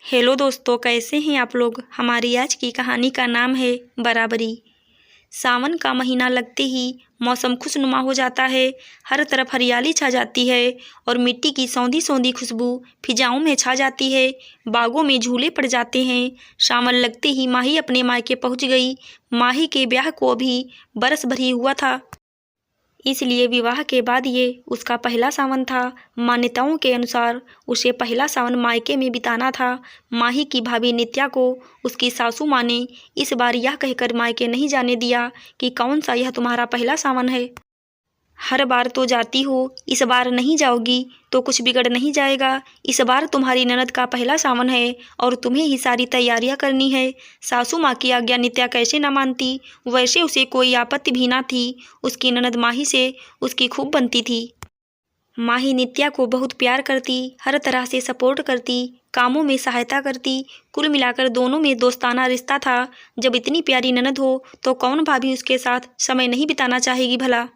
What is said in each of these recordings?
Hello दोस्तों, कैसे हैं आप लोग। हमारी आज की कहानी का नाम है बराबरी। सावन का महीना लगते ही मौसम खुशनुमा हो जाता है। हर तरफ हरियाली छा जाती है और मिट्टी की सौंधी सौंधी खुशबू फिजाओं में छा जाती है। बागों में झूले पड़ जाते हैं। सावन लगते ही माही अपने मायके पहुंच गई। माही के ब्याह को भी बरस भर ही हुआ था, इसलिए विवाह के बाद ये उसका पहला सावन था। मान्यताओं के अनुसार उसे पहला सावन मायके में बिताना था। माही की भाभी नित्या को उसकी सासू माँ ने इस बार यह कहकर मायके नहीं जाने दिया कि कौन सा यह तुम्हारा पहला सावन है। हर बार तो जाती हो, इस बार नहीं जाओगी तो कुछ बिगड़ नहीं जाएगा। इस बार तुम्हारी ननद का पहला सावन है और तुम्हें ही सारी तैयारियां करनी है। सासू माँ की आज्ञा नित्या कैसे न मानती। वैसे उसे कोई आपत्ति भी ना थी। उसकी ननद माही से उसकी खूब बनती थी। माही नित्या को बहुत प्यार करती, हर तरह से सपोर्ट करती, कामों में सहायता करती। कुल मिलाकर दोनों में दोस्ताना रिश्ता था। जब इतनी प्यारी ननद हो तो कौन भाभी उसके साथ समय नहीं बिताना चाहेगी भला।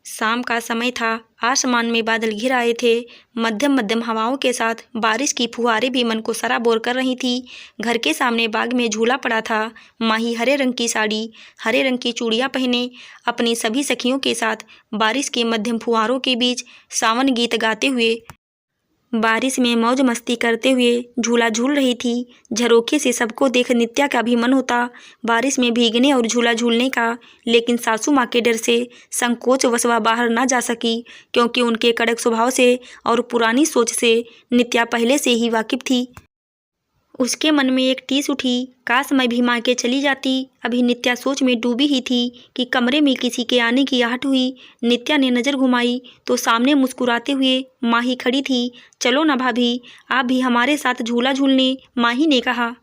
शाम का समय था। आसमान में बादल घिर आए थे। मध्यम मध्यम हवाओं के साथ बारिश की फुहारें भी मन को सराबोर कर रही थी। घर के सामने बाग में झूला पड़ा था। माही हरे रंग की साड़ी, हरे रंग की चूड़ियां पहने अपनी सभी सखियों के साथ बारिश के मध्यम फुहारों के बीच सावन गीत गाते हुए, बारिश में मौज मस्ती करते हुए झूला झूल रही थी। झरोखे से सबको देख नित्या का भी मन होता बारिश में भीगने और झूला झूलने का, लेकिन सासू माँ के डर से संकोच वश वह बाहर ना जा सकी, क्योंकि उनके कड़क स्वभाव से और पुरानी सोच से नित्या पहले से ही वाकिफ थी। उसके मन में एक टीस उठी, काश मैं भी मायके चली जाती। अभी नित्या सोच में डूबी ही थी कि कमरे में किसी के आने की आहट हुई। नित्या ने नज़र घुमाई तो सामने मुस्कुराते हुए माही खड़ी थी। चलो ना भाभी, आप भी हमारे साथ झूला झूलने, माही ने कहा।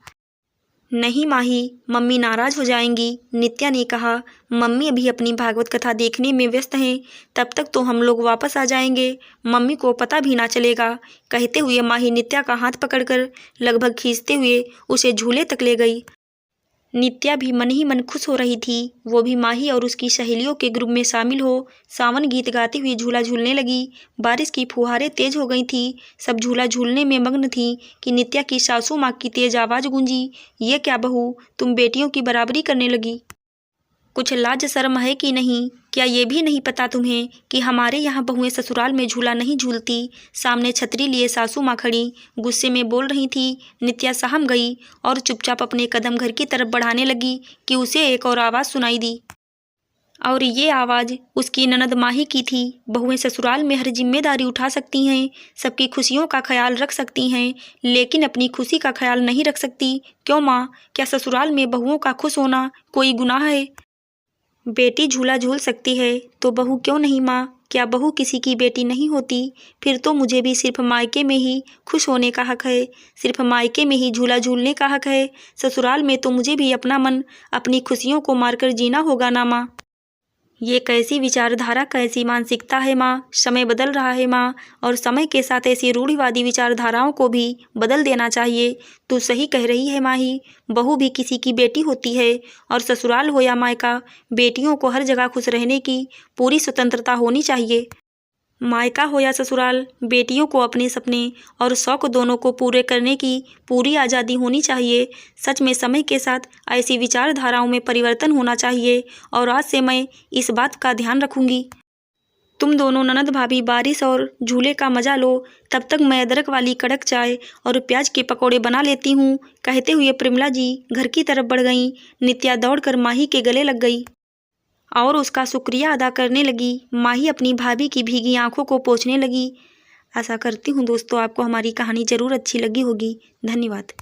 नहीं माही, मम्मी नाराज़ हो जाएंगी, नित्या ने कहा। मम्मी अभी अपनी भागवत कथा देखने में व्यस्त हैं, तब तक तो हम लोग वापस आ जाएंगे, मम्मी को पता भी ना चलेगा। कहते हुए माही नित्या का हाथ पकड़कर लगभग खींचते हुए उसे झूले तक ले गई। नित्या भी मन ही मन खुश हो रही थी। वो भी माही और उसकी सहेलियों के ग्रुप में शामिल हो सावन गीत गाती हुई झूला झूलने लगी। बारिश की फुहारें तेज हो गई थी। सब झूला झूलने में मग्न थी कि नित्या की सासू माँ की तेज आवाज़ गूंजी, ये क्या बहू, तुम बेटियों की बराबरी करने लगी। कुछ लाज शर्म है कि नहीं। क्या ये भी नहीं पता तुम्हें कि हमारे यहाँ बहुएं ससुराल में झूला नहीं झूलती। सामने छतरी लिए सासू माँ खड़ी गुस्से में बोल रही थी। नित्या सहम गई और चुपचाप अपने कदम घर की तरफ बढ़ाने लगी कि उसे एक और आवाज़ सुनाई दी, और ये आवाज़ उसकी ननद माही की थी। बहुएं ससुराल में हर जिम्मेदारी उठा सकती हैं, सबकी खुशियों का ख्याल रख सकती हैं, लेकिन अपनी खुशी का ख्याल नहीं रख सकती। क्यों माँ, क्या ससुराल में बहुओं का खुश होना कोई गुनाह है। बेटी झूला झूल सकती है तो बहू क्यों नहीं माँ। क्या बहू किसी की बेटी नहीं होती। फिर तो मुझे भी सिर्फ मायके में ही खुश होने का हक है, सिर्फ मायके में ही झूला झूलने का हक है। ससुराल में तो मुझे भी अपना मन, अपनी खुशियों को मारकर जीना होगा ना माँ। ये कैसी विचारधारा, कैसी मानसिकता है माँ। समय बदल रहा है माँ, और समय के साथ ऐसी रूढ़िवादी विचारधाराओं को भी बदल देना चाहिए। तू सही कह रही है माही, बहू भी किसी की बेटी होती है, और ससुराल हो या मायका, बेटियों को हर जगह खुश रहने की पूरी स्वतंत्रता होनी चाहिए। मायका हो या ससुराल, बेटियों को अपने सपने और शौक दोनों को पूरे करने की पूरी आज़ादी होनी चाहिए। सच में समय के साथ ऐसी विचारधाराओं में परिवर्तन होना चाहिए, और आज से मैं इस बात का ध्यान रखूंगी। तुम दोनों ननद भाभी बारिश और झूले का मजा लो, तब तक मैं अदरक वाली कड़क चाय और प्याज के पकौड़े बना लेती हूँ। कहते हुए प्रेमला जी घर की तरफ बढ़ गईं। नित्या दौड़कर माही के गले लग गई और उसका शुक्रिया अदा करने लगी। माही अपनी भाभी की भीगी आंखों को पोंछने लगी। आशा करती हूँ दोस्तों आपको हमारी कहानी ज़रूर अच्छी लगी होगी। धन्यवाद।